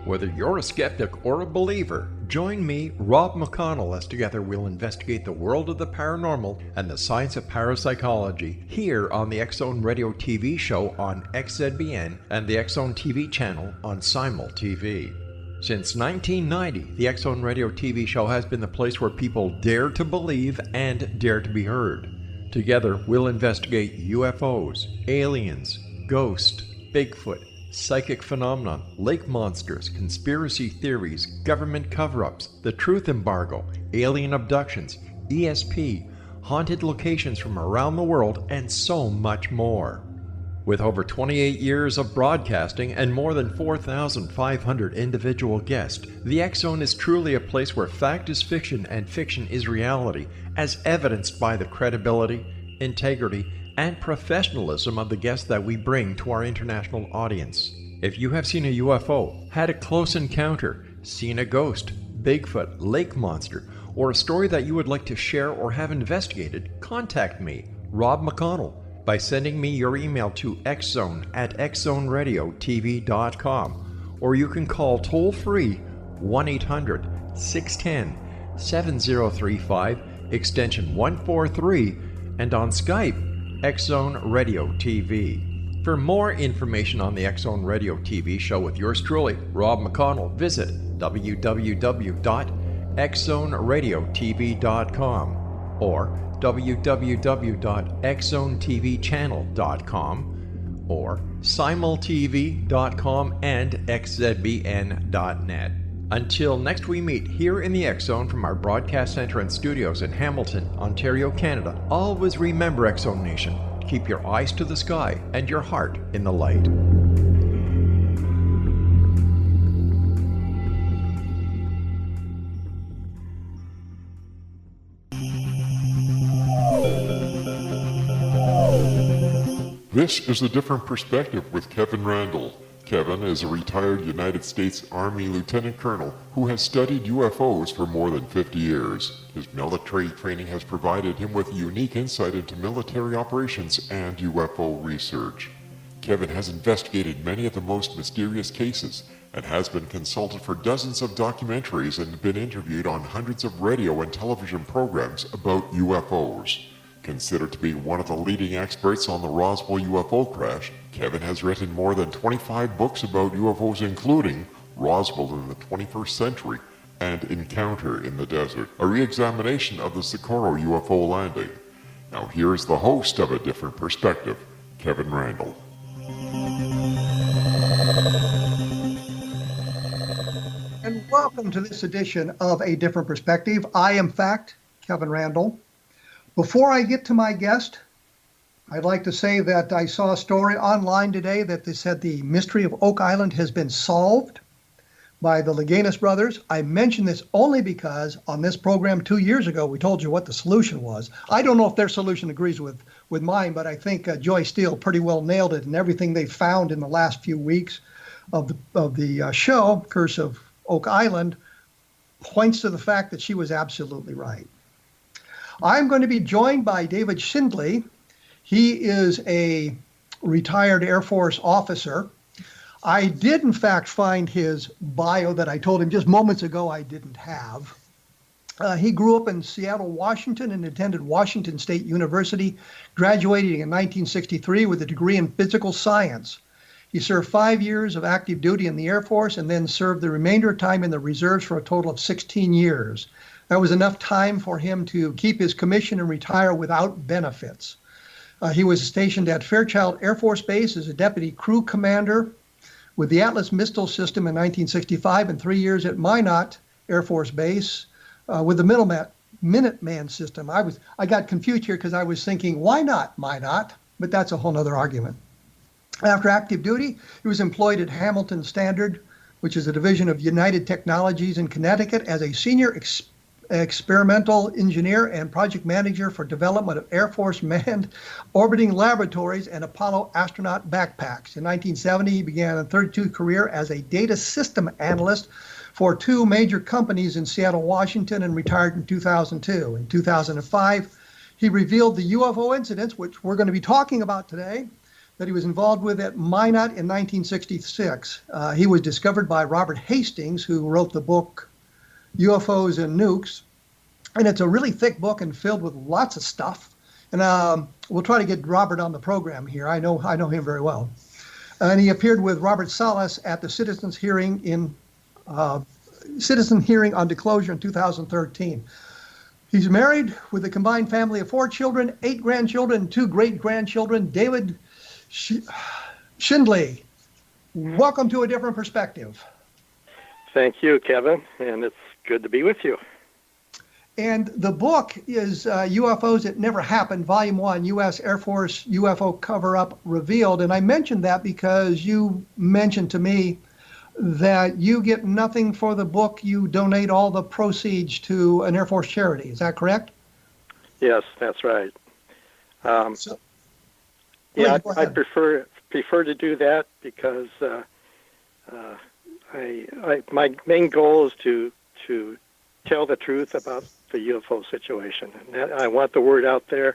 Whether you're a skeptic or a believer, join me, Rob McConnell, as together we'll investigate the world of the paranormal and the science of parapsychology here on the X-Zone Radio TV show on XZBN and the X-Zone TV channel on Simul TV. Since 1990, the X-Zone Radio TV show has been the place where people dare to believe and dare to be heard. Together, we'll investigate UFOs, aliens, ghosts, Bigfoot, psychic phenomenon, lake monsters, conspiracy theories, government cover-ups, the truth embargo, alien abductions, ESP, haunted locations from around the world, and so much more. With over 28 years of broadcasting and more than 4,500 individual guests, the X-Zone is truly a place where fact is fiction and fiction is reality, as evidenced by the credibility, integrity, and professionalism of the guests that we bring to our international audience. If you have seen a UFO, had a close encounter, seen a ghost, Bigfoot, lake monster, or a story that you would like to share or have investigated, contact me, Rob McConnell, by sending me your email to xzone@xzoneradiotv.com, or you can call toll-free 1-800-610-7035, extension 143, and on Skype, X-Zone Radio TV. For more information on the X-Zone Radio TV show with yours truly, Rob McConnell, visit www.xzoneradiotv.com or www.xzonetvchannel.com or simultv.com and xzbn.net. Until next we meet here in the X-Zone from our broadcast center and studios in Hamilton, Ontario, Canada, always remember, X-Zone Nation, keep your eyes to the sky and your heart in the light. This is A Different Perspective with Kevin Randle. Kevin is a retired United States Army Lieutenant Colonel who has studied UFOs for more than 50 years. His military training has provided him with unique insight into military operations and UFO research. Kevin has investigated many of the most mysterious cases and has been consulted for dozens of documentaries and been interviewed on hundreds of radio and television programs about UFOs. Considered to be one of the leading experts on the Roswell UFO crash, Kevin has written more than 25 books about UFOs, including Roswell in the 21st Century and Encounter in the Desert, a re-examination of the Socorro UFO landing. Now here's the host of A Different Perspective, Kevin Randle. And welcome to this edition of A Different Perspective. I am Kevin Randle. Before I get to my guest, I'd like to say that I saw a story online today that they said the mystery of Oak Island has been solved by the Leganis brothers. I mention this only because on this program 2 years ago, we told you what the solution was. I don't know if their solution agrees with mine, but I think Joy Steele pretty well nailed it, and everything they found in the last few weeks of the show, Curse of Oak Island, points to the fact that she was absolutely right. I'm going to be joined by David Shindley. He is a retired Air Force officer. I did, in fact, find his bio that I told him just moments ago I didn't have. He grew up in Seattle, Washington, and attended Washington State University, graduating in 1963 with a degree in physical science. He served 5 years of active duty in the Air Force and then served the remainder of time in the reserves for a total of 16 years. That was enough time for him to keep his commission and retire without benefits. He was stationed at Fairchild Air Force Base as a deputy crew commander with the Atlas missile system in 1965 and 3 years at Minot Air Force Base with the Minuteman system. I got confused here because I was thinking, why not Minot? But that's a whole nother argument. After active duty, he was employed at Hamilton Standard, which is a division of United Technologies in Connecticut, as a senior experimental engineer and project manager for development of Air Force manned orbiting laboratories and Apollo astronaut backpacks. In 1970, he began a 32 career as a data system analyst for two major companies in Seattle, Washington, and retired in 2002. In 2005, he revealed the UFO incidents, which we're going to be talking about today, that he was involved with at Minot in 1966. He was discovered by Robert Hastings, who wrote the book UFOs and Nukes. And it's a really thick book and filled with lots of stuff. And we'll try to get Robert on the program here. I know him very well. And he appeared with Robert Salas at the Citizens Hearing on Disclosure in 2013. He's married with a combined family of 4 children, 8 grandchildren, and 2 great-grandchildren. David SHINDELE, welcome to A Different Perspective. Thank you, Kevin, and it's good to be with you. And the book is UFOs That Never Happened, Volume 1, U.S. Air Force UFO Cover-Up Revealed. And I mentioned that because you mentioned to me that you get nothing for the book. You donate all the proceeds to an Air Force charity. Is that correct? Yes, that's right. I prefer to do that because my main goal is to tell the truth about the UFO situation, and I want the word out there.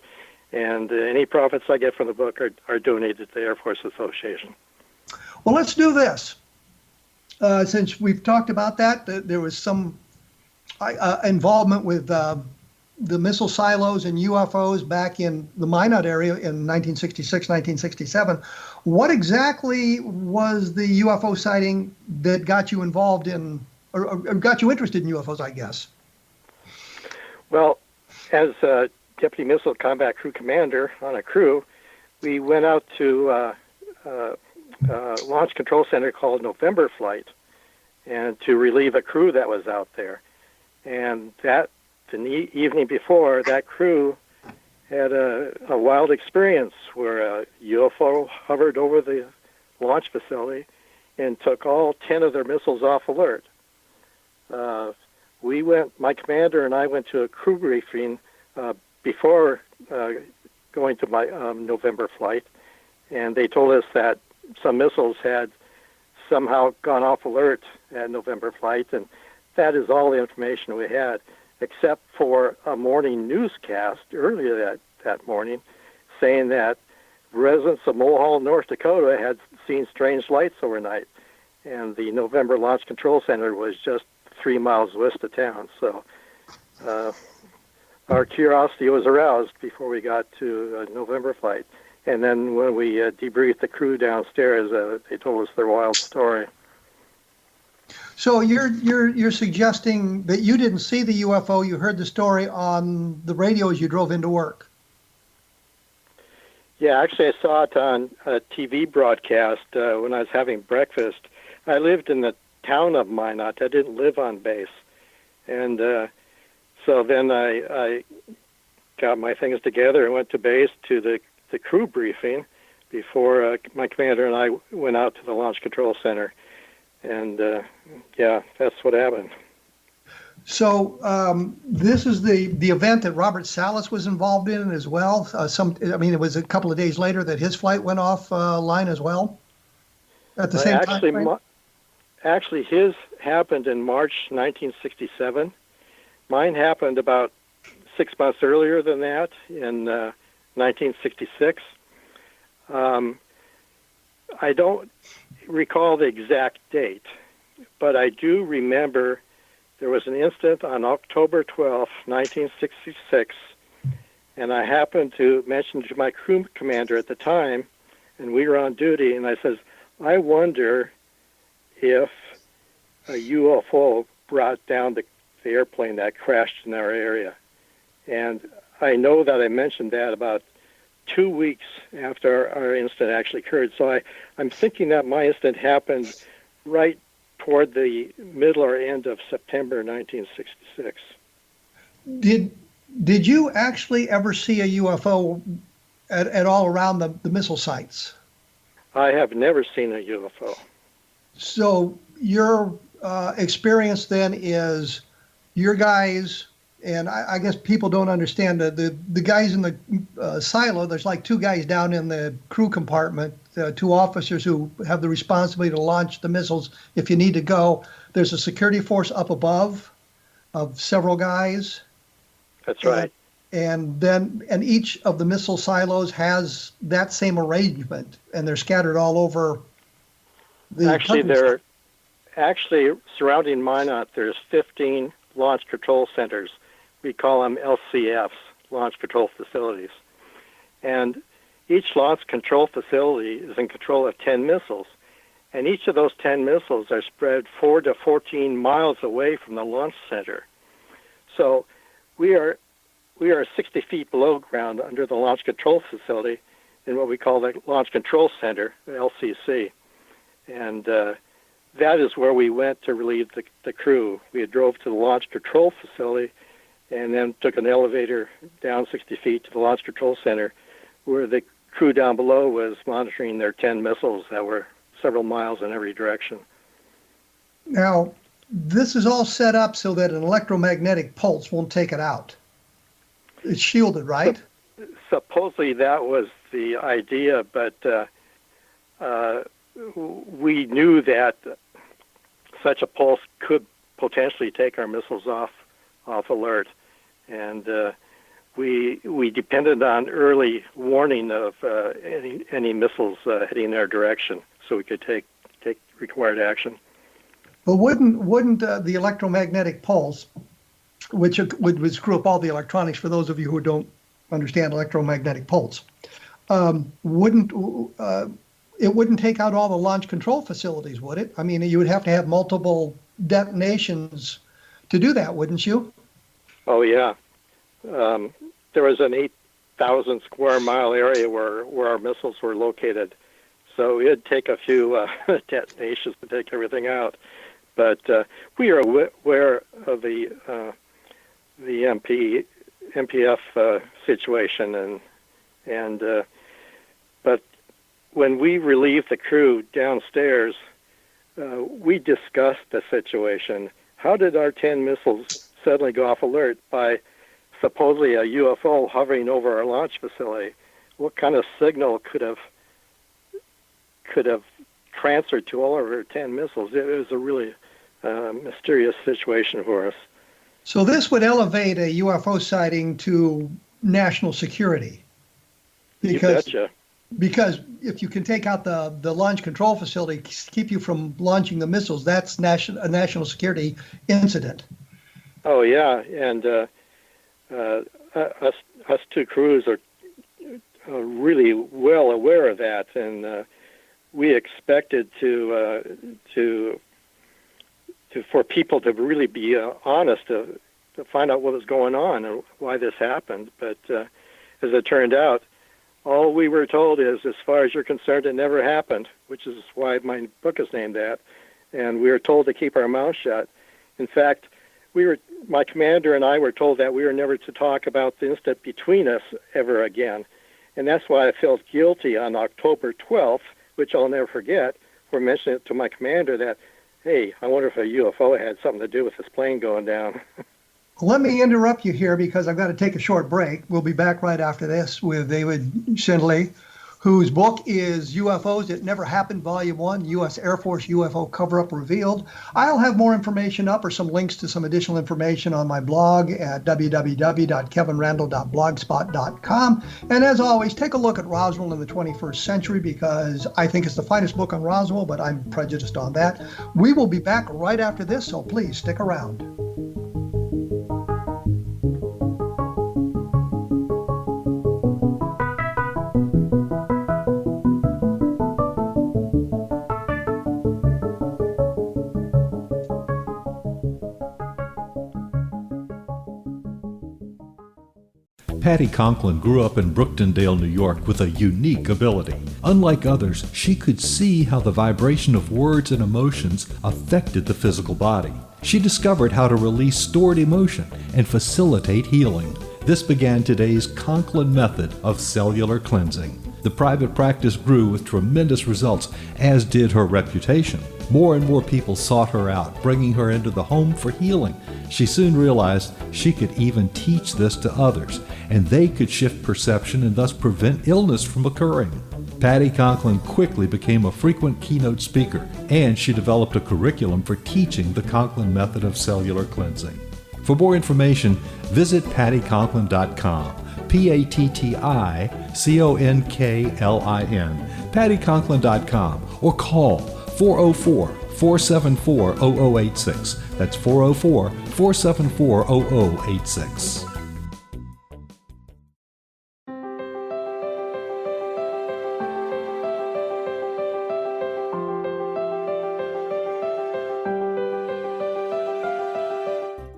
And any profits I get from the book are donated to the Air Force Association. Well, let's do this. Since we've talked about that, there was some involvement with the missile silos and UFOs back in the Minot area in 1966, 1967. What exactly was the UFO sighting that got you involved in, or got you interested in UFOs, I guess? Well, as Deputy Missile Combat Crew Commander on a crew, we went out to Launch Control Center called November Flight, and to relieve a crew that was out there. And the evening before, that crew had a wild experience where a UFO hovered over the launch facility and took all 10 of their missiles off alert. My commander and I went to a crew briefing before going to my November flight, and they told us that some missiles had somehow gone off alert at November flight, and that is all the information we had, except for a morning newscast earlier that morning saying that residents of Mulhall, North Dakota had seen strange lights overnight, and the November Launch Control Center was just 3 miles west of town. So our curiosity was aroused before we got to November flight. And then when we debriefed the crew downstairs, they told us their wild story. So you're suggesting that you didn't see the UFO, you heard the story on the radio as you drove into work? Yeah, actually I saw it on a TV broadcast when I was having breakfast. I lived in the town of Minot. I didn't live on base. And so then I got my things together and went to base to the crew briefing before my commander and I went out to the Launch Control Center. And, that's what happened. So this is the event that Robert Salas was involved in as well. It was a couple of days later that his flight went off line as well at the same time. Actually, his happened in March 1967. Mine happened about 6 months earlier than that in 1966. I don't recall the exact date, but I do remember there was an incident on October 12th, 1966, and I happened to mention to my crew commander at the time, and we were on duty, and I says, I wonder if a UFO brought down the airplane that crashed in our area. And I know that I mentioned that about 2 weeks after our incident actually occurred. So I'm thinking that my incident happened right toward the middle or end of September 1966. Did you actually ever see a UFO at all around the missile sites? I have never seen a UFO. So your experience then is your guys, and I guess people don't understand the guys in the silo. There's like 2 guys down in the crew compartment, 2 officers who have the responsibility to launch the missiles if you need to go. There's a security force up above of several guys. That's right. and each of the missile silos has that same arrangement, and they're scattered all over the country. Actually surrounding Minot, there's 15 launch control centers. We call them LCFs, launch control facilities. And each launch control facility is in control of 10 missiles. And each of those 10 missiles are spread 4 to 14 miles away from the launch center. So we are 60 feet below ground under the launch control facility in what we call the Launch Control Center, the LCC. And that is where we went to relieve the crew. We drove to the launch control facility and then took an elevator down 60 feet to the launch control center, where the crew down below was monitoring their 10 missiles that were several miles in every direction. Now, this is all set up so that an electromagnetic pulse won't take it out. It's shielded, right? Supposedly that was the idea, but we knew that such a pulse could potentially take our missiles off alert, and we depended on early warning of any missiles heading their direction, so we could take required action. But wouldn't the electromagnetic pulse, which would screw up all the electronics for those of you who don't understand electromagnetic pulse, wouldn't take out all the launch control facilities, would it? I mean, you would have to have multiple detonations to do that, wouldn't you? Oh, yeah. There was an 8,000 square mile area where our missiles were located. So it'd take a few detonations to take everything out. But we are aware of the MPF situation, but when we relieved the crew downstairs, we discussed the situation. How did our 10 missiles suddenly go off alert by supposedly a UFO hovering over our launch facility? What kind of signal could have transferred to all of our 10 missiles? It was a really mysterious situation for us. So this would elevate a UFO sighting to national security. You betcha. Because if you can take out the launch control facility, keep you from launching the missiles, that's a national security incident. Oh, yeah. And us two crews are really well aware of that. And we expected for people to really be honest, to find out what was going on and why this happened. But as it turned out, all we were told is, as far as you're concerned, it never happened, which is why my book is named that. And we were told to keep our mouths shut. In fact, my commander and I were told that we were never to talk about the incident between us ever again. And that's why I felt guilty on October 12th, which I'll never forget, for mentioning it to my commander that, hey, I wonder if a UFO had something to do with this plane going down. Let me interrupt you here because I've got to take a short break. We'll be back right after this with David SHINDELE, whose book is UFOs It Never Happened, Volume 1, U.S. Air Force UFO Cover-Up Revealed. I'll have more information up or some links to some additional information on my blog at www.kevinrandle.blogspot.com. And as always, take a look at Roswell in the 21st Century because I think it's the finest book on Roswell, but I'm prejudiced on that. We will be back right after this, so please stick around. Patty Conklin grew up in Brooktondale, New York with a unique ability. Unlike others, she could see how the vibration of words and emotions affected the physical body. She discovered how to release stored emotion and facilitate healing. This began today's Conklin method of cellular cleansing. The private practice grew with tremendous results, as did her reputation. More and more people sought her out, bringing her into the home for healing. She soon realized she could even teach this to others, and they could shift perception and thus prevent illness from occurring. Patty Conklin quickly became a frequent keynote speaker, and she developed a curriculum for teaching the Conklin method of cellular cleansing. For more information, visit pattyconklin.com. PATTICONKLIN, pattyconklin.com, or call 404-474-0086. That's 404-474-0086.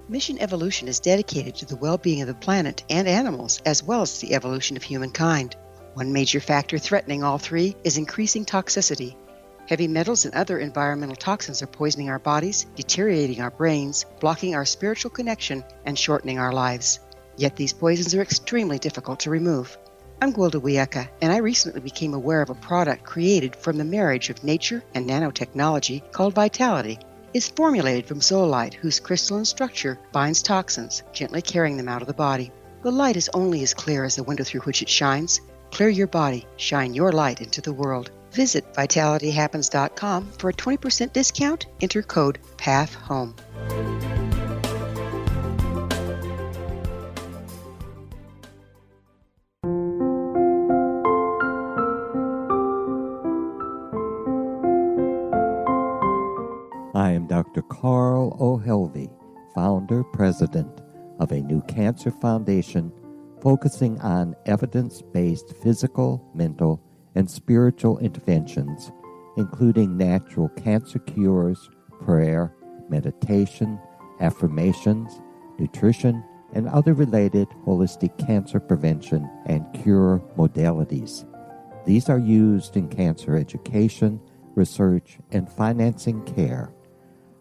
Mission Evolution is dedicated to the well-being of the planet and animals, as well as the evolution of humankind. One major factor threatening all three is increasing toxicity. Heavy metals and other environmental toxins are poisoning our bodies, deteriorating our brains, blocking our spiritual connection, and shortening our lives. Yet these poisons are extremely difficult to remove. I'm Gwilda Wiyaka, and I recently became aware of a product created from the marriage of nature and nanotechnology called Vitality. It's formulated from zoolite, whose crystalline structure binds toxins, gently carrying them out of the body. The light is only as clear as the window through which it shines. Clear your body, shine your light into the world. Visit vitalityhappens.com for a 20% discount. Enter code PATHHOME. I am Dr. Carl O'Helvey, founder, president of a new cancer foundation focusing on evidence-based physical, mental, and spiritual interventions, including natural cancer cures, prayer, meditation, affirmations, nutrition, and other related holistic cancer prevention and cure modalities. These are used in cancer education, research, and financing care.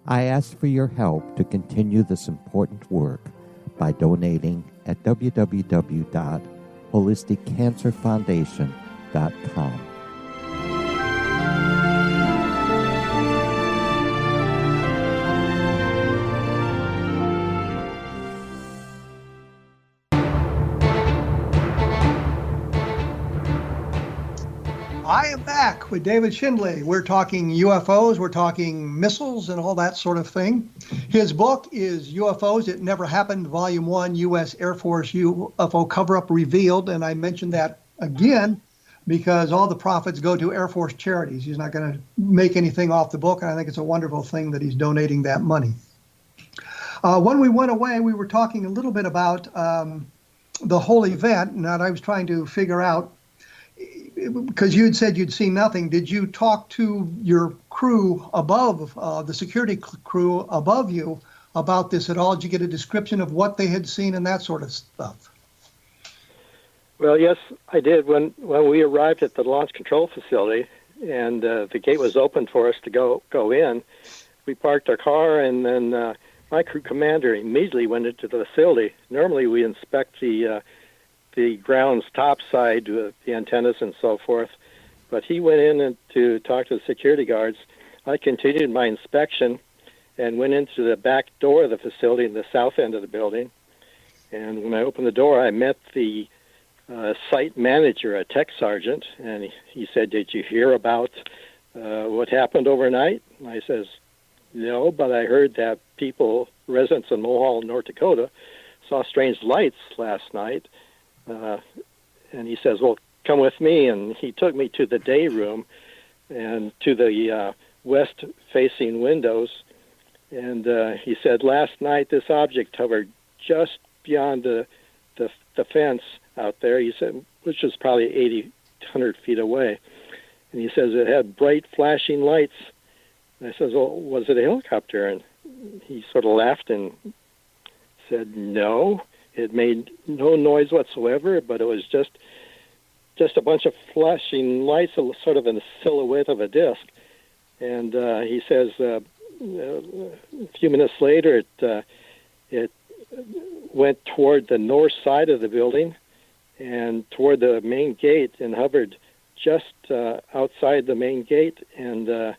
I ask for your help to continue this important work by donating at www.holisticcancerfoundation.com. I am back with David Schindele. We're talking UFOs, we're talking missiles and all that sort of thing. His book is UFOs, It Never Happened, Volume 1, U.S. Air Force UFO Cover-Up Revealed. And I mentioned that again because all the profits go to Air Force charities. He's not going to make anything off the book, and I think it's a wonderful thing that he's donating that money. When we went away, we were talking a little bit about the whole event, and I was trying to figure out, because you had said you'd seen nothing, did you talk to your crew above, the security crew above you, about this at all? Did you get a description of what they had seen and that sort of stuff? Well, yes, I did. When we arrived at the launch control facility and the gate was open for us to go in, we parked our car, and then my crew commander immediately went into the facility. Normally we inspect the ground's top side, the antennas and so forth, but he went in to talk to the security guards. I continued my inspection and went into the back door of the facility in the south end of the building. And when I opened the door, I met the site manager, a tech sergeant, and he said, "Did you hear about what happened overnight?" And I says, "No, but I heard that residents in Mohall, North Dakota, saw strange lights last night." And he says, "Well, come with me." And he took me to the day room and to the west-facing windows. And he said, "Last night this object hovered just beyond the fence out there," he said, which was probably 100 feet away. And he says it had bright flashing lights. And I says, "Well, was it a helicopter?" And he sort of laughed and said, "No. It made no noise whatsoever, but it was just a bunch of flashing lights, sort of in the silhouette of a disc." And he says a few minutes later, it went toward the north side of the building and toward the main gate and hovered just outside the main gate, and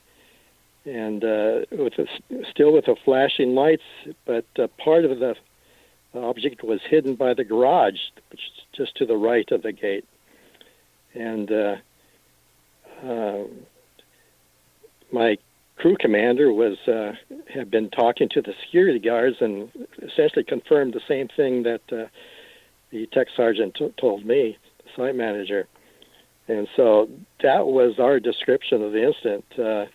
still with the flashing lights, but part of the object was hidden by the garage, which is just to the right of the gate. And my crew commander had been talking to the security guards and essentially confirmed the same thing that the tech sergeant told me, the site manager. And so that was our description of the incident. There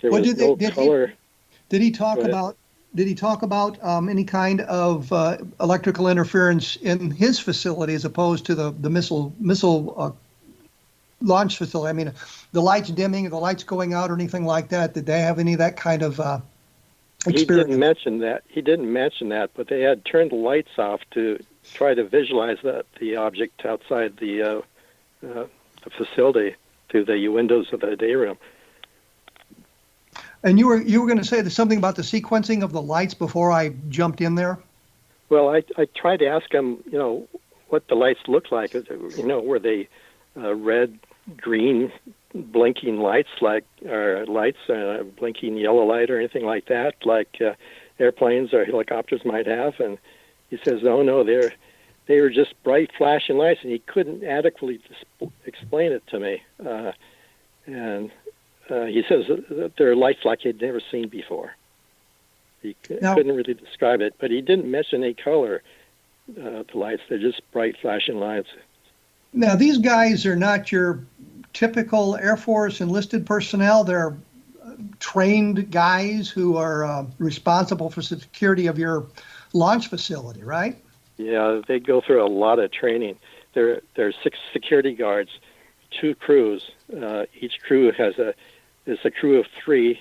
was no color. Did he talk about any kind of electrical interference in his facility as opposed to the missile launch facility? I mean, the lights dimming, the lights going out, or anything like that? Did they have any of that kind of experience? He didn't mention that. He didn't mention that, but they had turned the lights off to try to visualize the object outside the facility through the windows of the day room. And you were going to say something about the sequencing of the lights before I jumped in there? Well, I tried to ask him, what the lights looked like. Were they red, green, blinking lights, blinking yellow light or anything like that, like airplanes or helicopters might have? And he says, no, they were just bright flashing lights, and he couldn't adequately explain it to me. He says that they're lights like he'd never seen before. He couldn't really describe it, but he didn't mention any color, the lights. They're just bright flashing lights. Now, these guys are not your typical Air Force enlisted personnel. They're trained guys who are responsible for security of your launch facility, right? Yeah, they go through a lot of training. There are 6 security guards, 2 crews. Each crew is a crew of 3,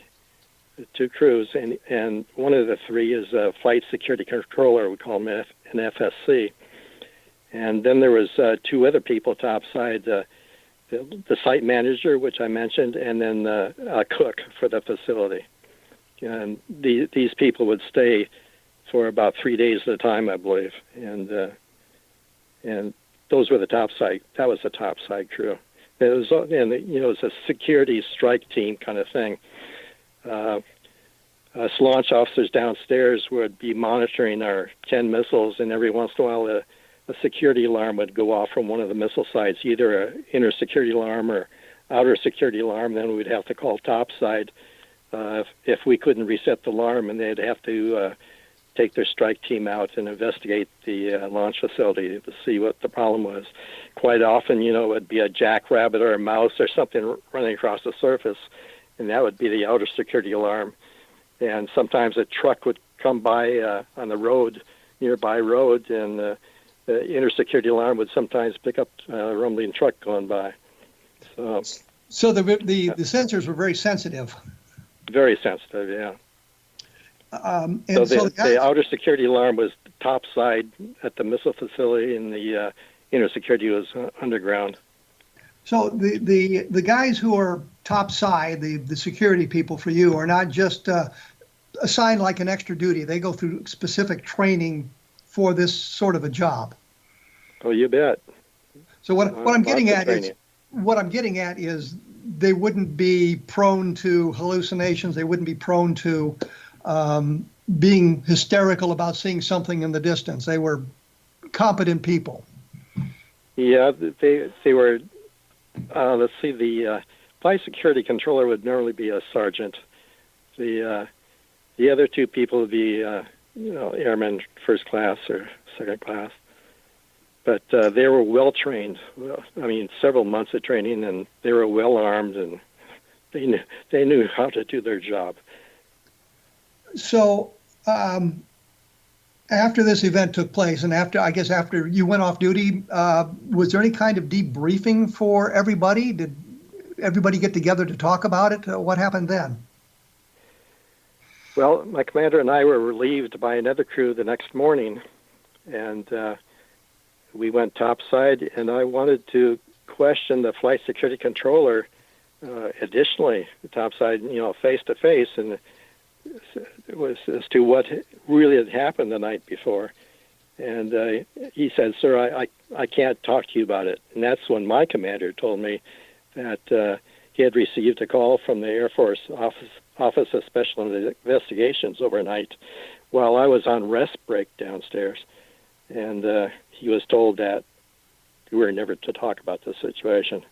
2 crews, and one of the 3 is a flight security controller. We call him an FSC. And then there was 2 other people topside, the site manager, which I mentioned, and then a cook for the facility. And these people would stay for about 3 days at a time, I believe. And those were the topside. That was the topside crew. It was, it's a security strike team kind of thing. Us launch officers downstairs would be monitoring our 10 missiles, and every once in a while a security alarm would go off from one of the missile sites, either an inner security alarm or outer security alarm. Then we'd have to call topside if we couldn't reset the alarm, and they'd have to take their strike team out and investigate the launch facility to see what the problem was. Quite often, it would be a jackrabbit or a mouse or something running across the surface, and that would be the outer security alarm. And sometimes a truck would come by on the nearby road, and the inner security alarm would sometimes pick up a rumbling truck going by. So the sensors were very sensitive. Very sensitive, yeah. So the outer security alarm was topside at the missile facility, and the inner security was underground. So the guys who are topside, the security people for you, are not just assigned like an extra duty. They go through specific training for this sort of a job. Oh, you bet. So what I'm getting at is they wouldn't be prone to hallucinations. They wouldn't be prone to being hysterical about seeing something in the distance. They were competent people. Yeah, they were. Let's see. The flight security controller would normally be a sergeant. The other 2 people would be airmen, first class or second class. But they were well trained. Several months of training, and they were well armed, and they knew how to do their job. So after this event took place, and after you went off duty, was there any kind of debriefing for everybody? Did everybody get together to talk about it? What happened then? Well, my commander and I were relieved by another crew the next morning, and we went topside, and I wanted to question the flight security controller additionally, topside, face to face, and it was as to what really had happened the night before. And he said, "Sir, I can't talk to you about it." And that's when my commander told me that he had received a call from the Air Force Office of Special Investigations overnight while I was on rest break downstairs. And he was told that we were never to talk about the situation.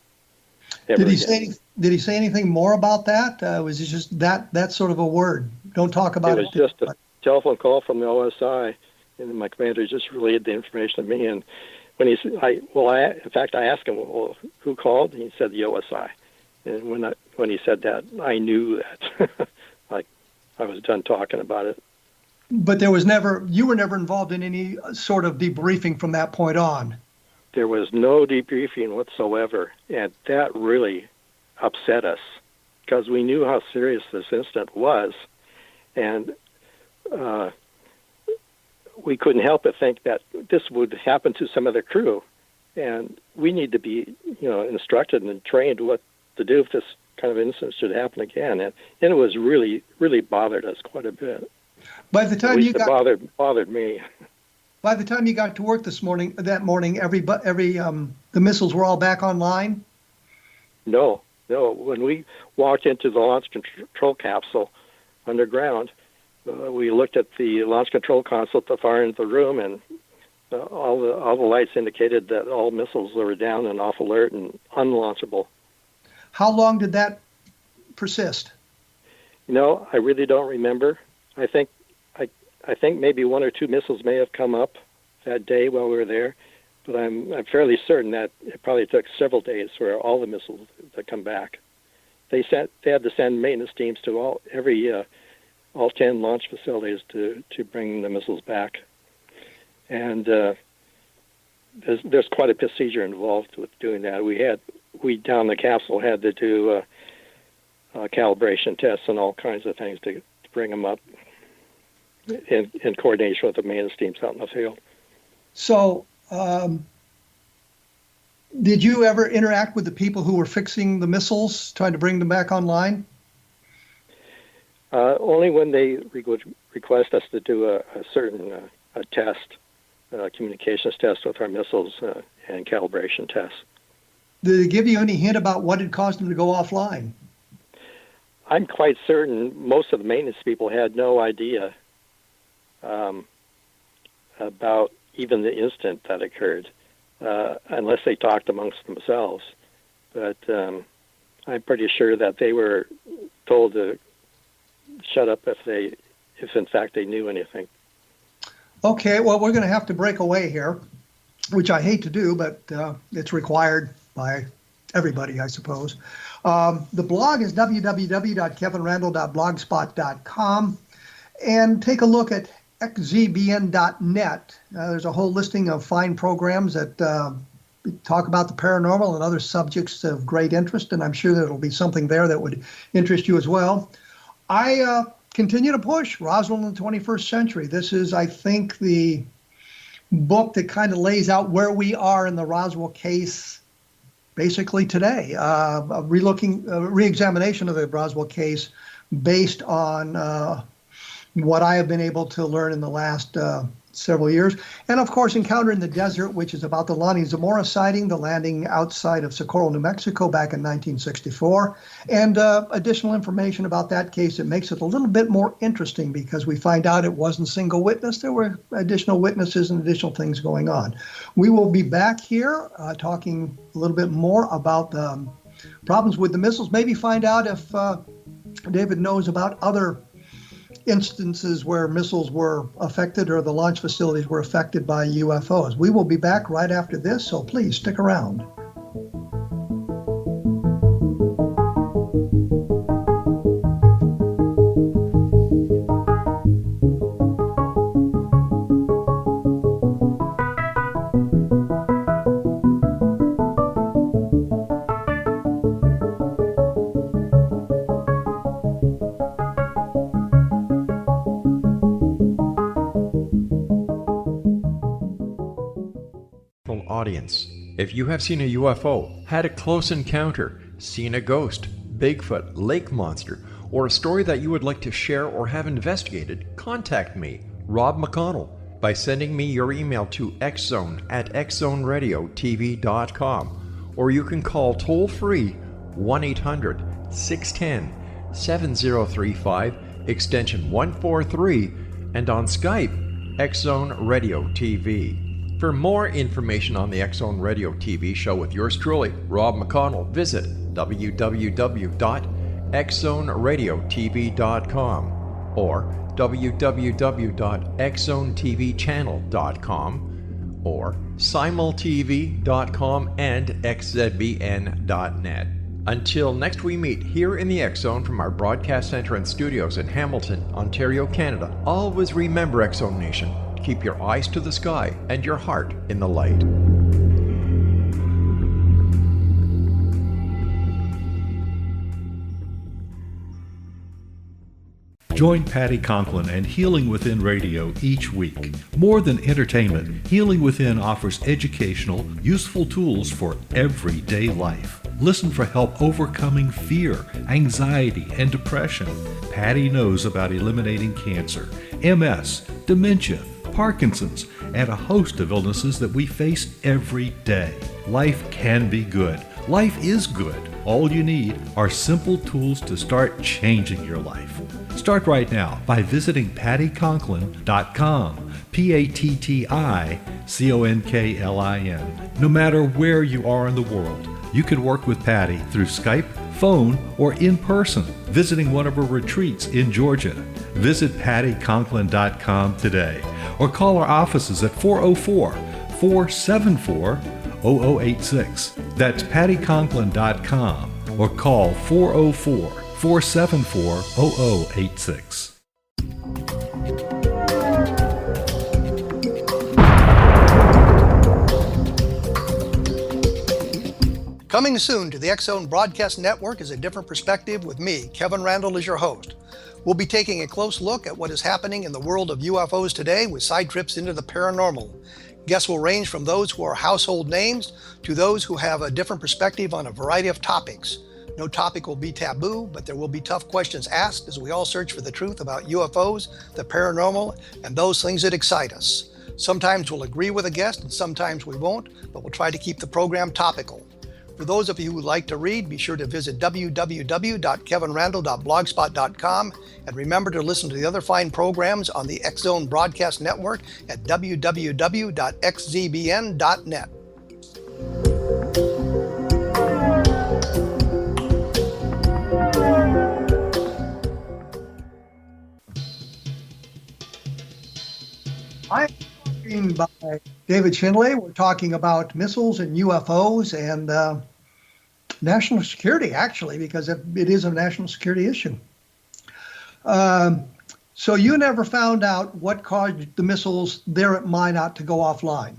Did he say anything more about that? Was it just that sort of a word? Don't talk about it. It was just a telephone call from the OSI, and my commander just relayed the information to me. And when in fact, I asked him, well, who called? And he said the OSI. And when he said that, I knew that I was done talking about it. But you were never involved in any sort of debriefing from that point on. There was no debriefing whatsoever, and that really upset us because we knew how serious this incident was, and we couldn't help but think that this would happen to some other crew, and we need to be, instructed and trained what to do if this kind of incident should happen again, and it was really, really bothered us quite a bit. By the time bothered me. By the time you got to work that morning, the missiles were all back online? No. When we walked into the launch control capsule underground, we looked at the launch control console at the far end of the room, and all the lights indicated that all missiles were down and off alert and unlaunchable. How long did that persist? I really don't remember. I think maybe one or two missiles may have come up that day while we were there, but I'm fairly certain that it probably took several days for all the missiles to come back. They had to send maintenance teams to all 10 launch facilities to bring the missiles back, and there's quite a procedure involved with doing that. We down the capsule had to do calibration tests and all kinds of things to bring them up in coordination with the maintenance teams out in the field. So, did you ever interact with the people who were fixing the missiles, trying to bring them back online? Only when they request us to do a certain test, communications test with our missiles and calibration tests. Did they give you any hint about what had caused them to go offline? I'm quite certain most of the maintenance people had no idea about even the incident that occurred, unless they talked amongst themselves. But I'm pretty sure that they were told to shut up if in fact they knew anything. Okay, well, we're going to have to break away here, which I hate to do, but it's required by everybody, I suppose. The blog is www.kevinrandle.blogspot.com, and take a look at xzbn.net. There's a whole listing of fine programs that talk about the paranormal and other subjects of great interest, and I'm sure there'll be something there that would interest you as well. I continue to push Roswell in the 21st century. This is, I think, the book that kind of lays out where we are in the Roswell case basically today. A re-examination of the Roswell case based on what I have been able to learn in the last several years. And of course, Encounter in the Desert, which is about the Lonnie Zamora sighting, the landing outside of Socorro, New Mexico back in 1964. And additional information about that case that makes it a little bit more interesting because we find out it wasn't single witness. There were additional witnesses and additional things going on. We will be back here talking a little bit more about the problems with the missiles, maybe find out if David knows about other instances where missiles were affected or the launch facilities were affected by UFOs. We will be back right after this, so please stick around. Audience. If you have seen a UFO, had a close encounter, seen a ghost, Bigfoot, lake monster, or a story that you would like to share or have investigated, contact me, Rob McConnell, by sending me your email to xzone@xzoneradiotv.com, or you can call toll-free 1-800-610-7035, extension 143, and on Skype, X Zone Radio TV. For more information on the X Zone Radio TV show with yours truly, Rob McConnell, visit www.xzoneradiotv.com or www.xzonetvchannel.com or simultv.com and xzbn.net. Until next we meet here in the X Zone from our broadcast center and studios in Hamilton, Ontario, Canada, always remember, X Zone Nation, keep your eyes to the sky and your heart in the light. Join Patty Conklin and Healing Within Radio each week. More than entertainment, Healing Within offers educational, useful tools for everyday life. Listen for help overcoming fear, anxiety, and depression. Patty knows about eliminating cancer, MS, dementia, Parkinson's, and a host of illnesses that we face every day. Life can be good. Life is good. All you need are simple tools to start changing your life. Start right now by visiting pattyconklin.com, PATTICONKLIN. No matter where you are in the world, you can work with Patty through Skype, phone, or in person, visiting one of her retreats in Georgia. Visit pattyconklin.com today or call our offices at 404-474-0086. That's pattyconklin.com or call 404-474-0086. Coming soon to the X Zone Broadcast Network is A Different Perspective with me, Kevin Randle, as your host. We'll be taking a close look at what is happening in the world of UFOs today with side trips into the paranormal. Guests will range from those who are household names to those who have a different perspective on a variety of topics. No topic will be taboo, but there will be tough questions asked as we all search for the truth about UFOs, the paranormal, and those things that excite us. Sometimes we'll agree with a guest and sometimes we won't, but we'll try to keep the program topical. For those of you who would like to read, be sure to visit www.kevinrandle.blogspot.com and remember to listen to the other fine programs on the X Zone Broadcast Network at www.xzbn.net. I'm talking by David SHINDELE. We're talking about missiles and UFOs and national security, actually, because it is a national security issue. So you never found out what caused the missiles there at Minot to go offline?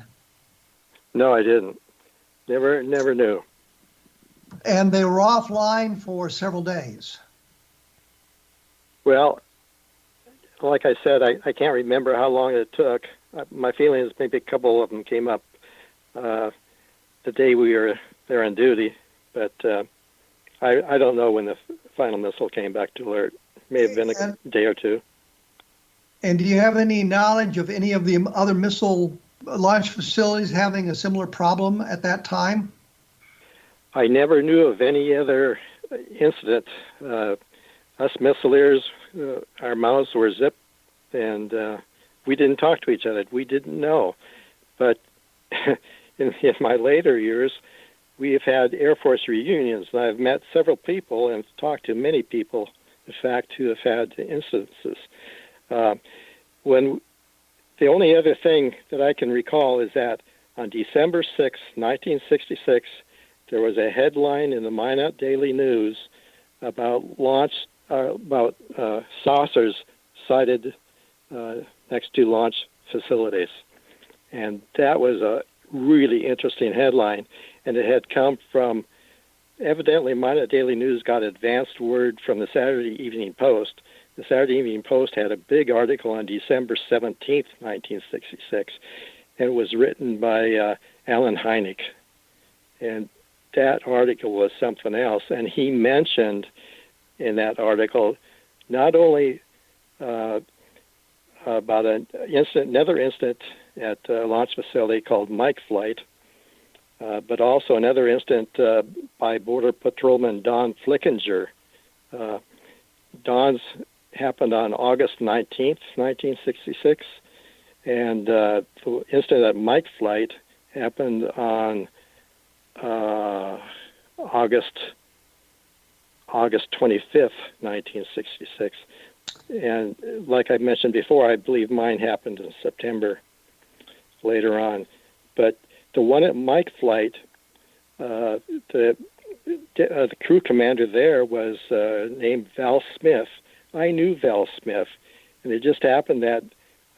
No, I didn't. Never knew. And they were offline for several days. Well, like I said, I can't remember how long it took. My feeling is maybe a couple of them came up the day we were there on duty, but I don't know when the final missile came back to alert. May have been a day or two. And do you have any knowledge of any of the other missile launch facilities having a similar problem at that time? I never knew of any other incident. Us missileers, our mouths were zipped, and we didn't talk to each other. We didn't know. But in my later years, we have had Air Force reunions, and I've met several people and talked to many people, in fact, who have had instances. When the only other thing that I can recall is that on December 6, 1966, there was a headline in the Minot Daily News about saucers sighted next to launch facilities. And that was a really interesting headline. And it had come from, evidently, Minot Daily News got advanced word from the Saturday Evening Post. The Saturday Evening Post had a big article on December 17th, 1966, and it was written by Alan Hynek. And that article was something else. And he mentioned in that article not only about another incident at a launch facility called Mike Flight, but also another incident by Border Patrolman Don Flickinger. Don's happened on August 19th, 1966, And the incident at Mike Flight happened on August 25th, 1966. And like I mentioned before, I believe mine happened in September later on. But the one at Mike Flight, the crew commander there was named Val Smith. I knew Val Smith, and it just happened that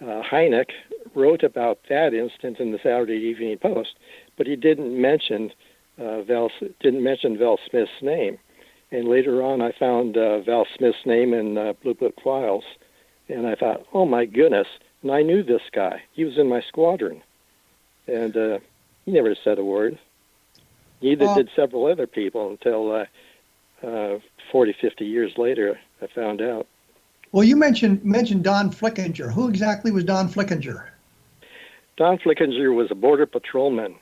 Hynek wrote about that incident in the Saturday Evening Post, but he didn't mention Val Smith's name. And later on, I found Val Smith's name in Blue Book files, and I thought, oh my goodness! And I knew this guy. He was in my squadron, and he never said a word. Neither did several other people until 40, 50 years later, I found out. Well, you mentioned Don Flickinger. Who exactly was Don Flickinger? Don Flickinger was a border patrolman,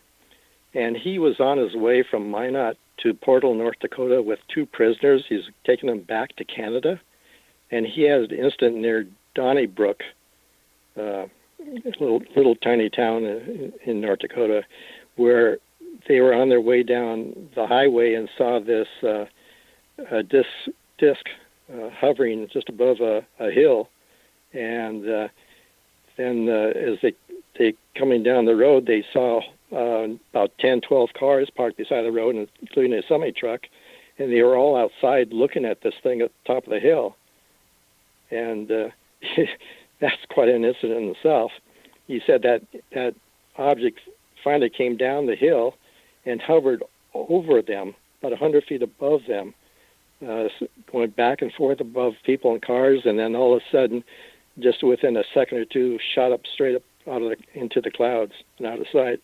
and he was on his way from Minot to Portal, North Dakota with 2 prisoners. He's taking them back to Canada, and he had an incident near Donnybrook, little tiny town in North Dakota, where they were on their way down the highway and saw this disc hovering just above a hill, and then as they coming down the road, they saw about 10, 12 cars parked beside the road, including a semi-truck, and they were all outside looking at this thing at the top of the hill. And that's quite an incident in itself. He said that object finally came down the hill and hovered over them, about 100 feet above them, going back and forth above people and cars, and then all of a sudden, just within a second or two, shot up straight up into the clouds and out of sight.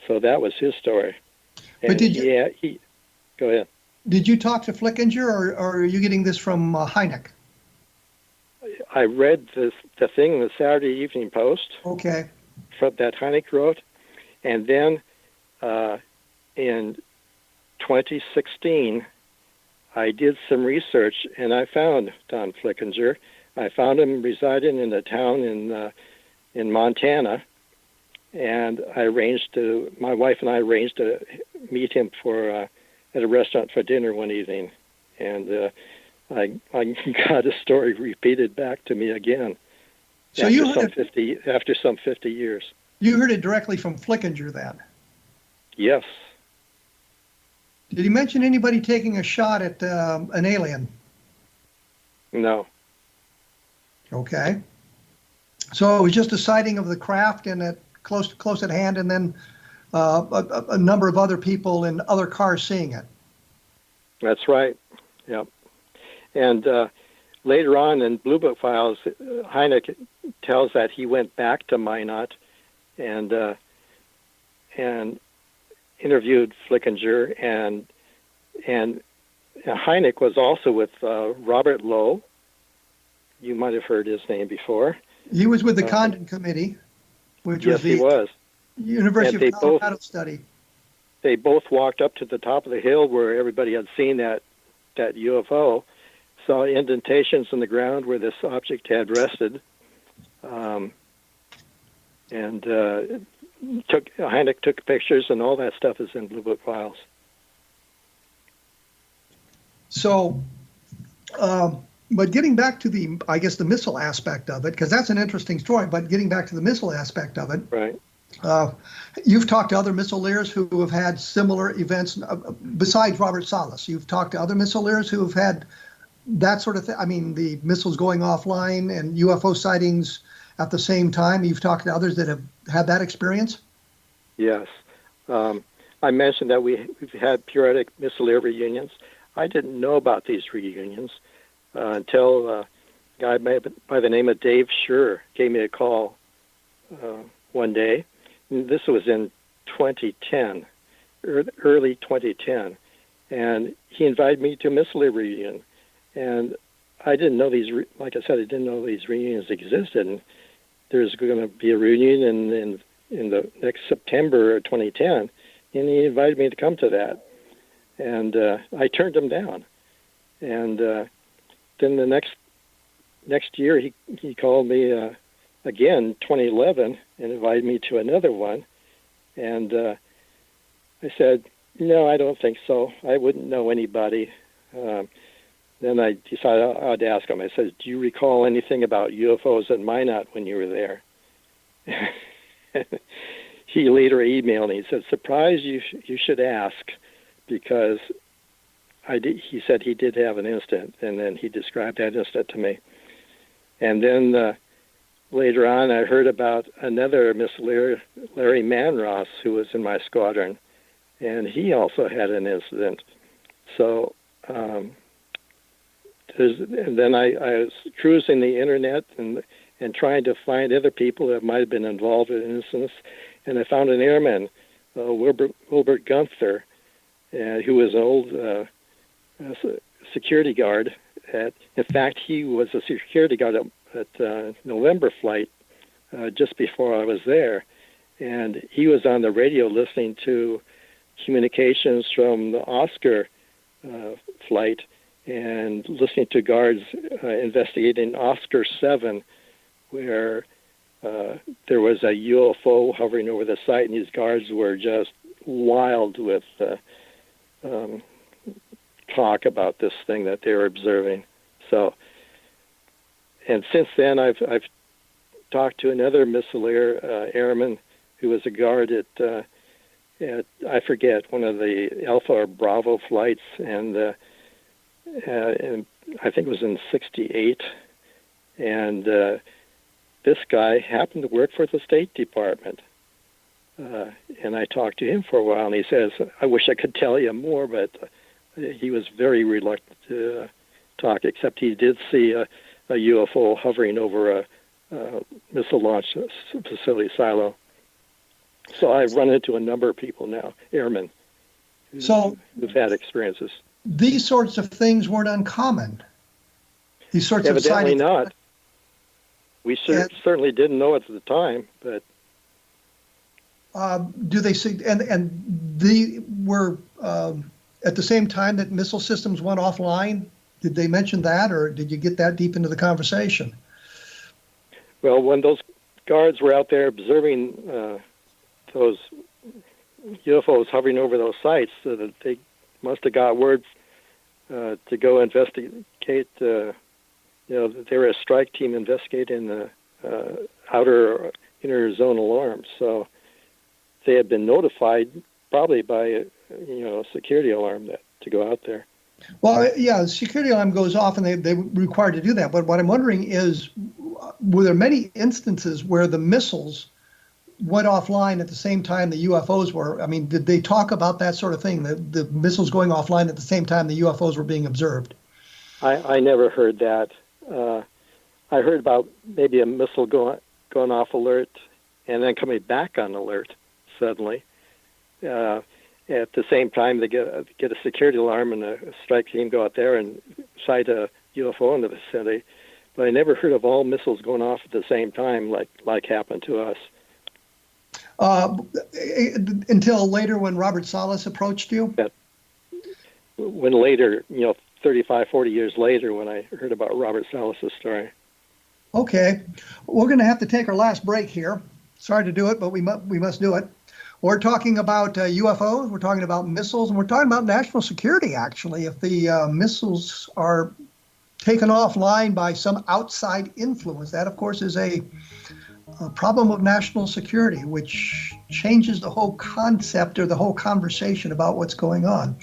So that was his story. And but go ahead. Did you talk to Flickinger, or are you getting this from Hynek? I read the thing in the Saturday Evening Post. Okay. That Hynek wrote, and then in 2016, I did some research, and I found Don Flickinger. I found him residing in a town in Montana, and my wife and I arranged to meet him at a restaurant for dinner one evening, and I got his story repeated back to me again. So after some 50 years. You heard it directly from Flickinger then? Yes. Did he mention anybody taking a shot at an alien? No. Okay. So it was just a sighting of the craft and close at hand, and then a number of other people in other cars seeing it. That's right. Yep. And later on in Blue Book files, Hynek tells that he went back to Minot and interviewed Flickinger, and Hynek was also with Robert Lowe. You might have heard his name before. He was with the Condon Committee, which was the University of Colorado study. They both walked up to the top of the hill where everybody had seen that UFO, saw indentations in the ground where this object had rested, and Hynek took pictures, and all that stuff is in Blue Book files. So, but getting back to the missile aspect of it, because that's an interesting story, but getting back to the missile aspect of it. Right. You've talked to other missileers who have had similar events, besides Robert Salas. You've talked to other missileers who have had that sort of thing. I mean, the missiles going offline and UFO sightings at the same time. You've talked to others that have had that experience? Yes. I mentioned that we've had periodic missileer reunions. I didn't know about these reunions until a guy by the name of Dave Schur gave me a call one day. This was in 2010, early 2010, and he invited me to a missileer reunion. And I didn't know like I said, I didn't know these reunions existed. And there's going to be a reunion in the next September of 2010, and he invited me to come to that. And I turned him down. And then the next year, he called me again 2011 and invited me to another one. And I said, no, I don't think so. I wouldn't know anybody. Then I decided I'd ask him. I said, do you recall anything about UFOs at Minot when you were there? He later emailed me. He said, surprised you should ask, because he said he did have an incident, and then he described that incident to me. And then later on, I heard about another Miss Larry Manross, who was in my squadron, and he also had an incident. So and then I was cruising the internet and trying to find other people that might have been involved in incidents, and I found an airman, Wilbert Gunther, who was an old security guard. In fact, he was a security guard at November flight just before I was there, and he was on the radio listening to communications from the Oscar flight and listening to guards investigating Oscar 7, where there was a UFO hovering over the site, and these guards were just wild with talk about this thing that they were observing. So, and since then, I've talked to another missile airman who was a guard at I forget, one of the Alpha or Bravo flights, and I think it was in '68, and this guy happened to work for the State Department. And I talked to him for a while, and he says, I wish I could tell you more, but he was very reluctant to talk, except he did see a UFO hovering over a missile launch facility silo. So I've run into a number of people now, airmen, who've had experiences. These sorts of things weren't uncommon. These sorts Evidently of sightings. not. We certainly didn't know it at the time, but do they see? And they were at the same time that missile systems went offline. Did they mention that, or did you get that deep into the conversation? Well, when those guards were out there observing those UFOs hovering over those sites, that they must have got word to go investigate. They were a strike team investigating the outer inner zone alarms. So they had been notified, probably by a security alarm, to go out there. Well, yeah, the security alarm goes off, and they were required to do that. But what I'm wondering is, were there many instances where the missiles went offline at the same time the UFOs were? I mean, did they talk about that sort of thing, the missiles going offline at the same time the UFOs were being observed? I never heard that. I heard about maybe a missile going off alert and then coming back on alert suddenly. At the same time, they get a security alarm, and a strike team go out there and sight a UFO in the vicinity. But I never heard of all missiles going off at the same time, like happened to us. Until later, when Robert Salas approached you? Yeah. When later, 35, 40 years later, when I heard about Robert Salas' story. Okay. We're going to have to take our last break here. Sorry to do it, but we must do it. We're talking about UFOs, we're talking about missiles, and we're talking about national security, actually. If the missiles are taken offline by some outside influence, that, of course, is a problem of national security, which changes the whole concept or the whole conversation about what's going on.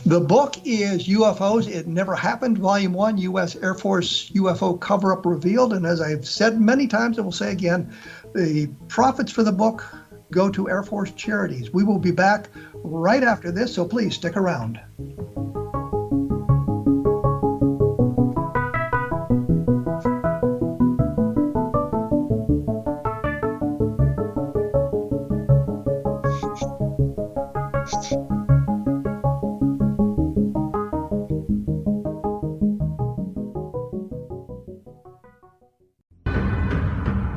The book is UFOs, It Never Happened, Volume 1, U.S. Air Force UFO Cover-Up Revealed. And as I've said many times, and will say again, the profits for the book go to Air Force charities. We will be back right after this, so please stick around.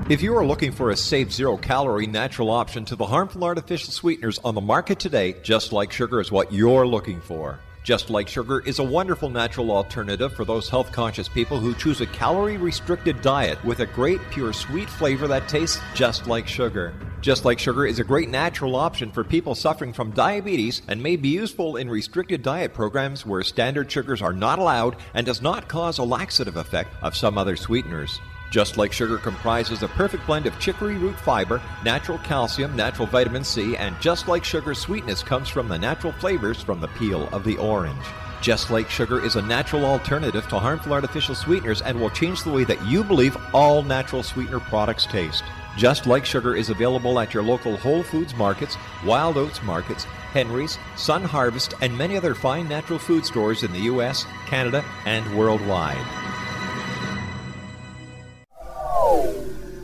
If you are looking for a safe, zero-calorie natural option to the harmful artificial sweeteners on the market today, Just Like Sugar is what you're looking for. Just Like Sugar is a wonderful natural alternative for those health-conscious people who choose a calorie-restricted diet with a great, pure, sweet flavor that tastes just like sugar. Just Like Sugar is a great natural option for people suffering from diabetes and may be useful in restricted diet programs where standard sugars are not allowed and does not cause a laxative effect of some other sweeteners. Just Like Sugar comprises a perfect blend of chicory root fiber, natural calcium, natural vitamin C, and Just Like Sugar's sweetness comes from the natural flavors from the peel of the orange. Just Like Sugar is a natural alternative to harmful artificial sweeteners and will change the way that you believe all natural sweetener products taste. Just Like Sugar is available at your local Whole Foods markets, Wild Oats markets, Henry's, Sun Harvest, and many other fine natural food stores in the U.S., Canada, and worldwide.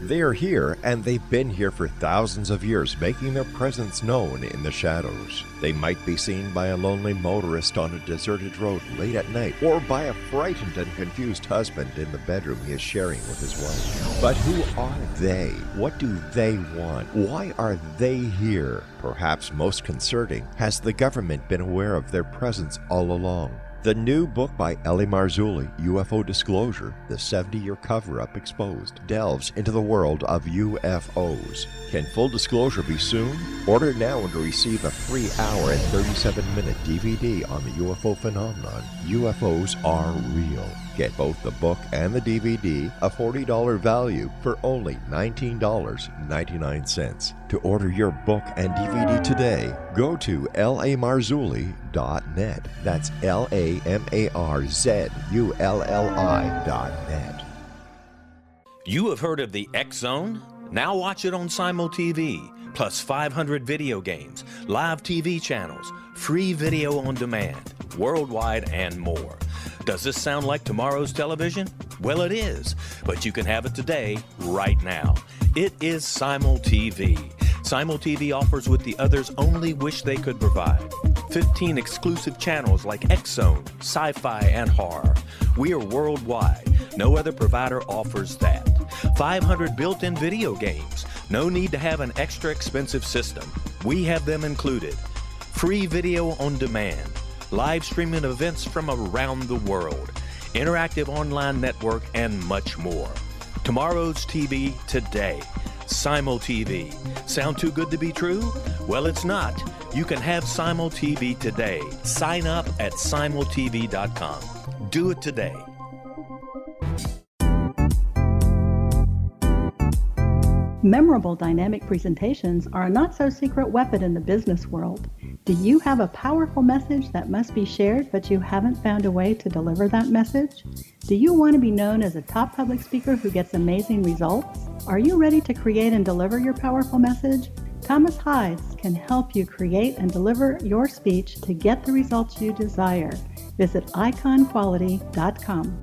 They are here, and they've been here for thousands of years, making their presence known in the shadows. They might be seen by a lonely motorist on a deserted road late at night, or by a frightened and confused husband in the bedroom he is sharing with his wife. But who are they? What do they want? Why are they here? Perhaps most concerning, has the government been aware of their presence all along? The new book by Ellie Marzulli, UFO Disclosure, the 70-year cover-up exposed, delves into the world of UFOs. Can full disclosure be soon? Order now and receive a free hour and 37-minute DVD on the UFO phenomenon. UFOs are real. Get both the book and the DVD, a $40 value, for only $19.99. To order your book and DVD today, go to lamarzulli.net. That's LAMARZULLI.net. You have heard of the X Zone? Now watch it on Simul TV, plus 500 video games, live TV channels, free video on demand, worldwide, and more. Does this sound like tomorrow's television? Well, it is, but you can have it today, right now. It is Simul TV. Simul TV offers what the others only wish they could provide. 15 exclusive channels like X Zone, sci-fi, and horror. We are worldwide. No other provider offers that. 500 built-in video games. No need to have an extra expensive system. We have them included. Free video on demand. Live streaming events from around the world, interactive online network, and much more. Tomorrow's TV today. Simul TV. Sound too good to be true? Well, it's not. You can have Simul TV today. Sign up at simultv.com. Do it today. Memorable dynamic presentations are a not-so-secret weapon in the business world. Do you have a powerful message that must be shared, but you haven't found a way to deliver that message? Do you want to be known as a top public speaker who gets amazing results? Are you ready to create and deliver your powerful message? Thomas Hides can help you create and deliver your speech to get the results you desire. Visit iconquality.com.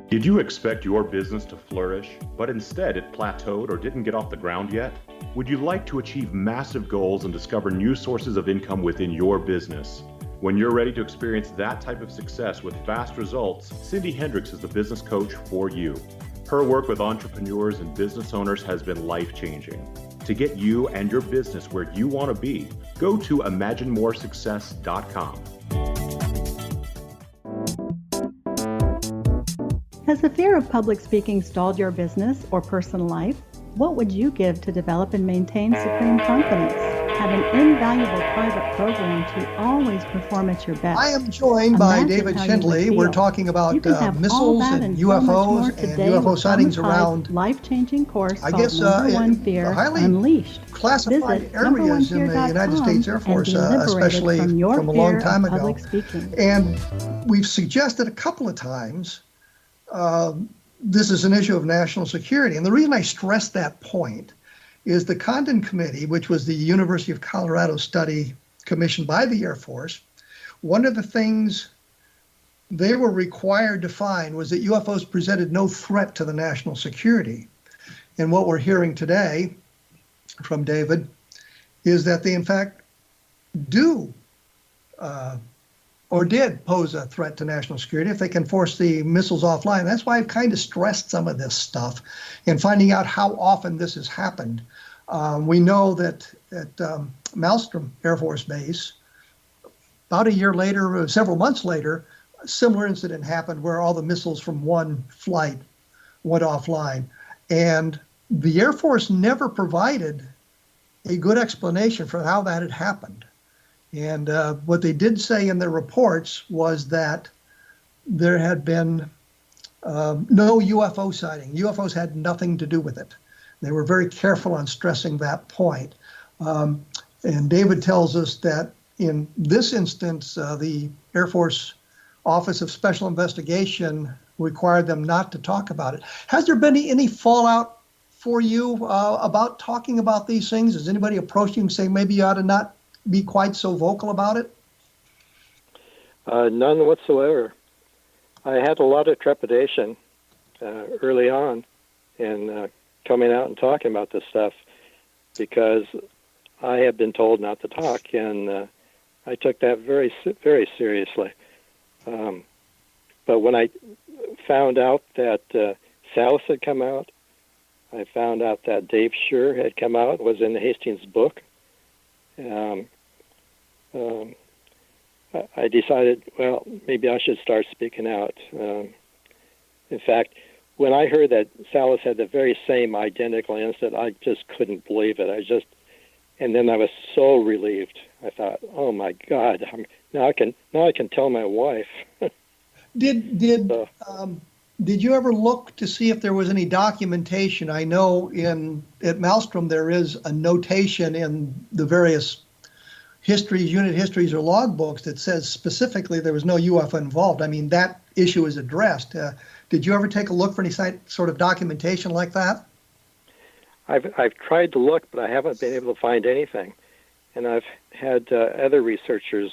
Did you expect your business to flourish, but instead it plateaued or didn't get off the ground yet? Would you like to achieve massive goals and discover new sources of income within your business? When you're ready to experience that type of success with fast results, Cindy Hendricks is the business coach for you. Her work with entrepreneurs and business owners has been life-changing. To get you and your business where you want to be, go to imaginemoresuccess.com. Has the fear of public speaking stalled your business or personal life? What would you give to develop and maintain supreme confidence? Have an invaluable private program to always perform at your best. I am joined by David Shindley. We're talking about missiles and UFOs and UFO sightings around life-changing course I guess One Fear highly Unleashed. classified Visit areas in the United States Air Force, especially from a long time ago. And we've suggested a couple of times this is an issue of national security. And the reason I stress that point is the Condon Committee, which was the University of Colorado study commissioned by the Air Force. One of the things they were required to find was that UFOs presented no threat to the national security. And what we're hearing today from David is that they in fact do or did pose a threat to national security if they can force the missiles offline. That's why I've kind of stressed some of this stuff and finding out how often this has happened We know that at Malmstrom Air Force Base, about a year later, several months later, a similar incident happened where all the missiles from one flight went offline. And the Air Force never provided a good explanation for how that had happened. And what they did say in their reports was that there had been no UFO sighting. UFOs had nothing to do with it. They were very careful on stressing that point. And David tells us that in this instance, the Air Force Office of Special Investigation required them not to talk about it. Has there been any fallout for you about talking about these things? Has anybody approached you and saying maybe you ought to not be quite so vocal about it? None whatsoever. I had a lot of trepidation early on in coming out and talking about this stuff because I had been told not to talk, and I took that very, very seriously. But when I found out that Salas had come out, I found out that Dave Scher had come out, was in the Hastings book. I decided, well, maybe I should start speaking out. In fact, when I heard that Salas had the very same identical incident, I just couldn't believe it. And then I was so relieved. I thought, oh my God, now I can tell my wife. Did you ever look to see if there was any documentation? I know at Malmstrom there is a notation in the various histories, unit histories or logbooks that says specifically there was no UFO involved. I mean, that issue is addressed. Did you ever take a look for any sort of documentation like that? I've tried to look, but I haven't been able to find anything. And I've had other researchers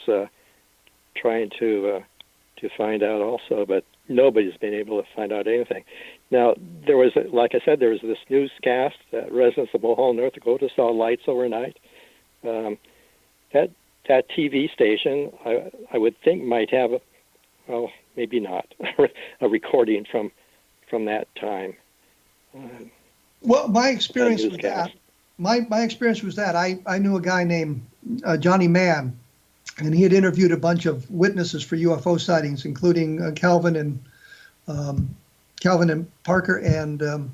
trying to find out also, but nobody's been able to find out anything. Now, there was, like I said, there was this newscast that residents of Mulholland, North Dakota saw lights overnight. That TV station, I would think might have, well, maybe not, a recording from that time. Well, my experience with that, my experience was that I knew a guy named Johnny Mann, and he had interviewed a bunch of witnesses for UFO sightings, including Calvin and Parker and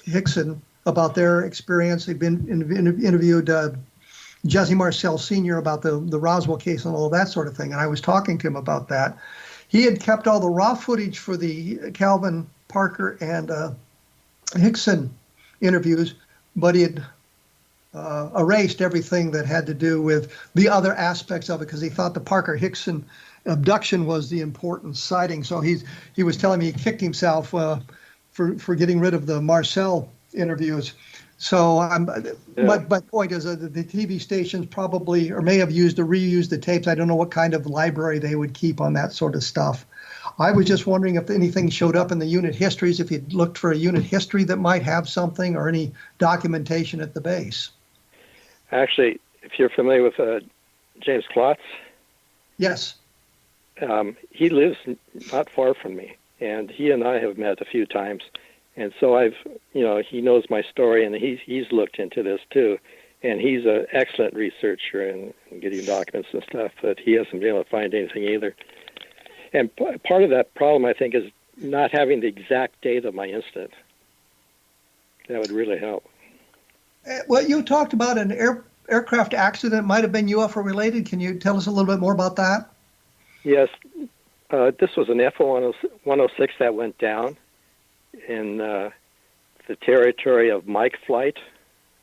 Hickson about their experience. They'd been interviewed Jesse Marcel Sr. about the Roswell case and all that sort of thing, and I was talking to him about that. He had kept all the raw footage for the Calvin, Parker, and Hickson interviews, but he had erased everything that had to do with the other aspects of it because he thought the Parker-Hickson abduction was the important sighting. So he was telling me he kicked himself for getting rid of the Marcel interviews. So my point is that the TV stations probably or may have used or reused the tapes. I don't know what kind of library they would keep on that sort of stuff. I was just wondering if anything showed up in the unit histories, if you'd looked for a unit history that might have something or any documentation at the base. Actually, if you're familiar with James Klotz. Yes. He lives not far from me, and he and I have met a few times. And so he knows my story, and he's looked into this too. And he's an excellent researcher and getting documents and stuff, but he hasn't been able to find anything either. And part of that problem, I think, is not having the exact date of my incident. That would really help. Well, you talked about an aircraft accident might have been UFO related. Can you tell us a little bit more about that? Yes. This was an F-106 that went down in the territory of Mike Flight,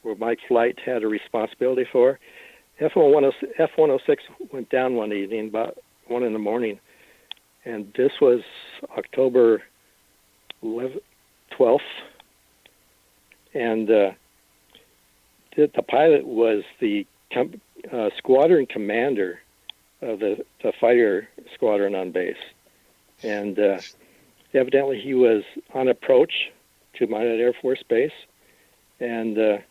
where Mike Flight had a responsibility for. F-106 went down one evening, about 1 in the morning, and this was October 12th, and the pilot was the squadron commander of the fighter squadron on base, and evidently he was on approach to Minot Air Force Base, and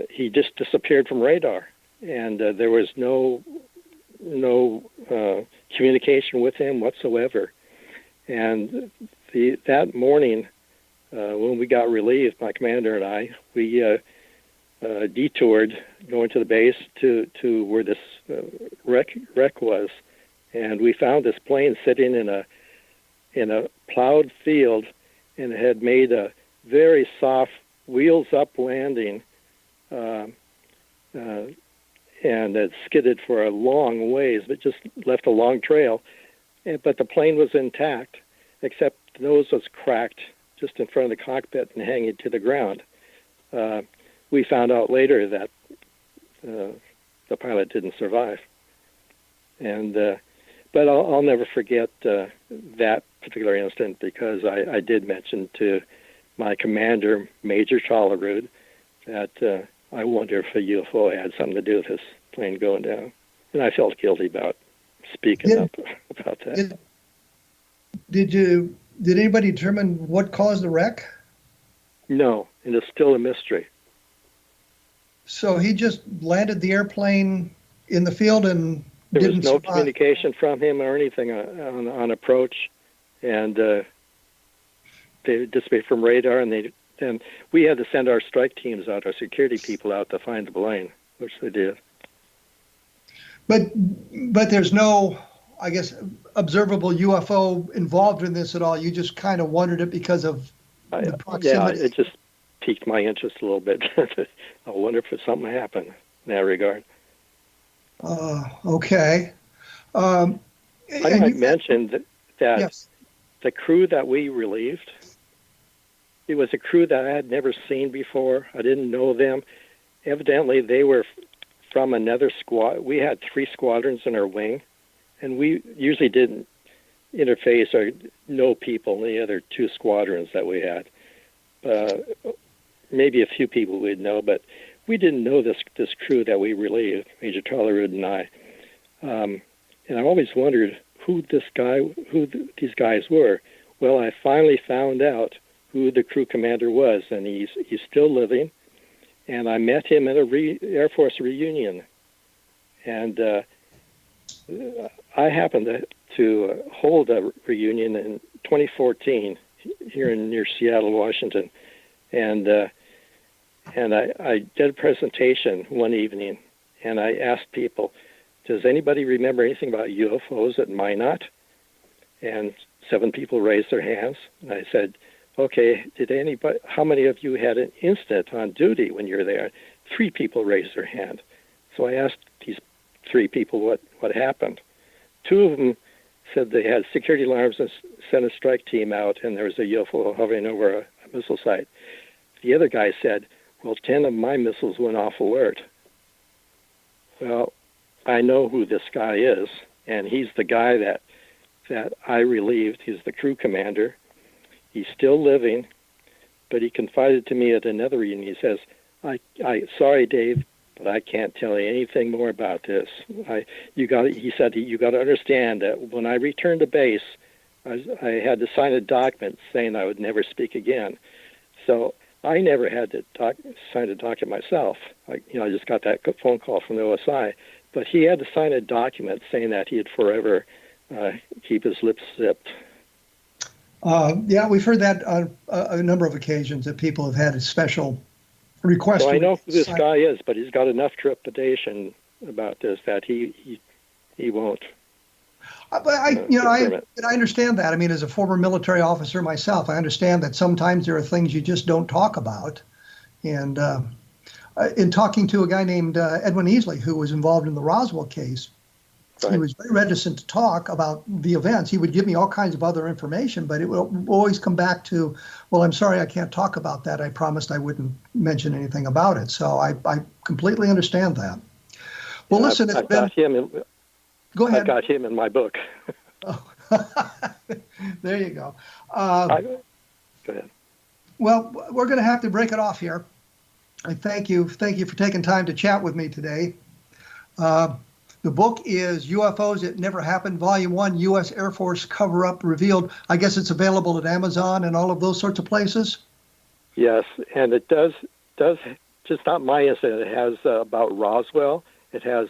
he just disappeared from radar, and there was no communication with him whatsoever. And that morning, when we got relieved, my commander and I, we detoured going to the base to where this wreck was, and we found this plane sitting in a plowed field, and it had made a very soft wheels up landing, and it skidded for a long ways, but just left a long trail. But the plane was intact, except the nose was cracked just in front of the cockpit and hanging to the ground. We found out later that the pilot didn't survive. But I'll never forget that particular incident, because I did mention to my commander, Major Tollerud, that I wonder if a UFO had something to do with this plane going down. And I felt guilty about speaking up about that. Did anybody determine what caused the wreck? No, and it's still a mystery. So he just landed the airplane in the field and there didn't was no survive. communication from him or anything on approach, and they dissipated from radar, and we had to send our strike teams out, our security people out to find the plane, which they did. But there's no, I guess, observable UFO involved in this at all. You just kind of wondered it because of the proximity. Yeah, it just piqued my interest a little bit. I wonder if something happened in that regard. Okay. I might mention that yes. The crew that we relieved, it was a crew that I had never seen before. I didn't know them. Evidently, they were from another squad. We had 3 squadrons in our wing, and we usually didn't interface or know people in the other 2 squadrons that we had. Maybe a few people we'd know, but we didn't know this crew that we relieved, Major Tollerud and I. And I always wondered who these guys were. Well, I finally found out who the crew commander was, and he's still living. And I met him at a Air Force reunion, and I happened to hold a reunion in 2014 here near Seattle, Washington, and I did a presentation one evening, and I asked people, does anybody remember anything about UFOs at Minot? And 7 people raised their hands, and I said, okay, how many of you had an incident on duty when you were there? 3 people raised their hand. So I asked these 3 people what happened. 2 of them said they had security alarms and sent a strike team out, and there was a UFO hovering over a missile site. The other guy said, well, 10 of my missiles went off alert. Well, I know who this guy is, and he's the guy that I relieved. He's the crew commander. He's still living, but he confided to me at another reunion. He says, sorry, Dave, but I can't tell you anything more about this. He said, you got to understand that when I returned to base, I had to sign a document saying I would never speak again. So I never had to sign a document myself. I just got that phone call from the OSI, but he had to sign a document saying that he'd forever keep his lips zipped. Yeah, we've heard that on a number of occasions, that people have had a special request. So I know who this guy is, but he's got enough trepidation about this that he won't. But I understand that. I mean, as a former military officer myself, I understand that sometimes there are things you just don't talk about. And in talking to a guy named Edwin Easley, who was involved in the Roswell case, right. He was very reticent to talk about the events. He would give me all kinds of other information, but it would always come back to, well, I'm sorry, I can't talk about that. I promised I wouldn't mention anything about it. So I completely understand that. Well, listen, it's been... Go ahead. I got him in my book. Oh. There you go. Go ahead. Well, we're going to have to break it off here. I thank you for taking time to chat with me today. The book is UFOs It Never Happened, Volume 1, U.S. Air Force Cover-Up Revealed. I guess it's available at Amazon and all of those sorts of places? Yes, and it does just not my incident. It has about Roswell. It has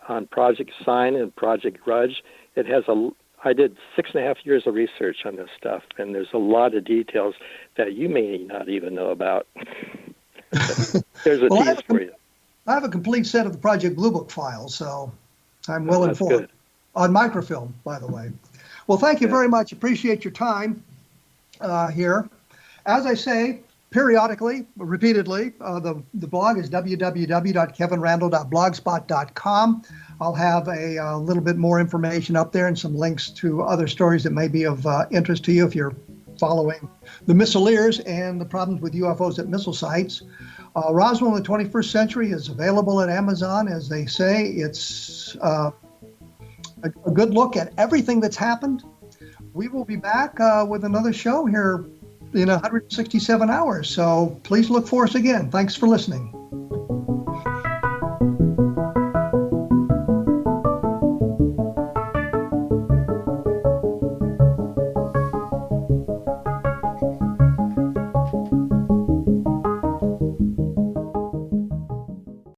on Project Sign and Project Grudge. It has I did 6.5 years of research on this stuff, and there's a lot of details that you may not even know about. There's a Well, tease for you. I have a complete set of the Project Blue Book files, so I'm well That's informed. good. On microfilm, by the way. Well, thank you very much. Appreciate your time here. As I say, periodically, repeatedly, the blog is www.kevinrandle.blogspot.com. I'll have a little bit more information up there and some links to other stories that may be of interest to you if you're following the missileers and the problems with UFOs at missile sites. Roswell in the 21st Century is available at Amazon. As they say, it's a good look at everything that's happened. We will be back with another show here in 167 hours. So please look for us again. Thanks for listening.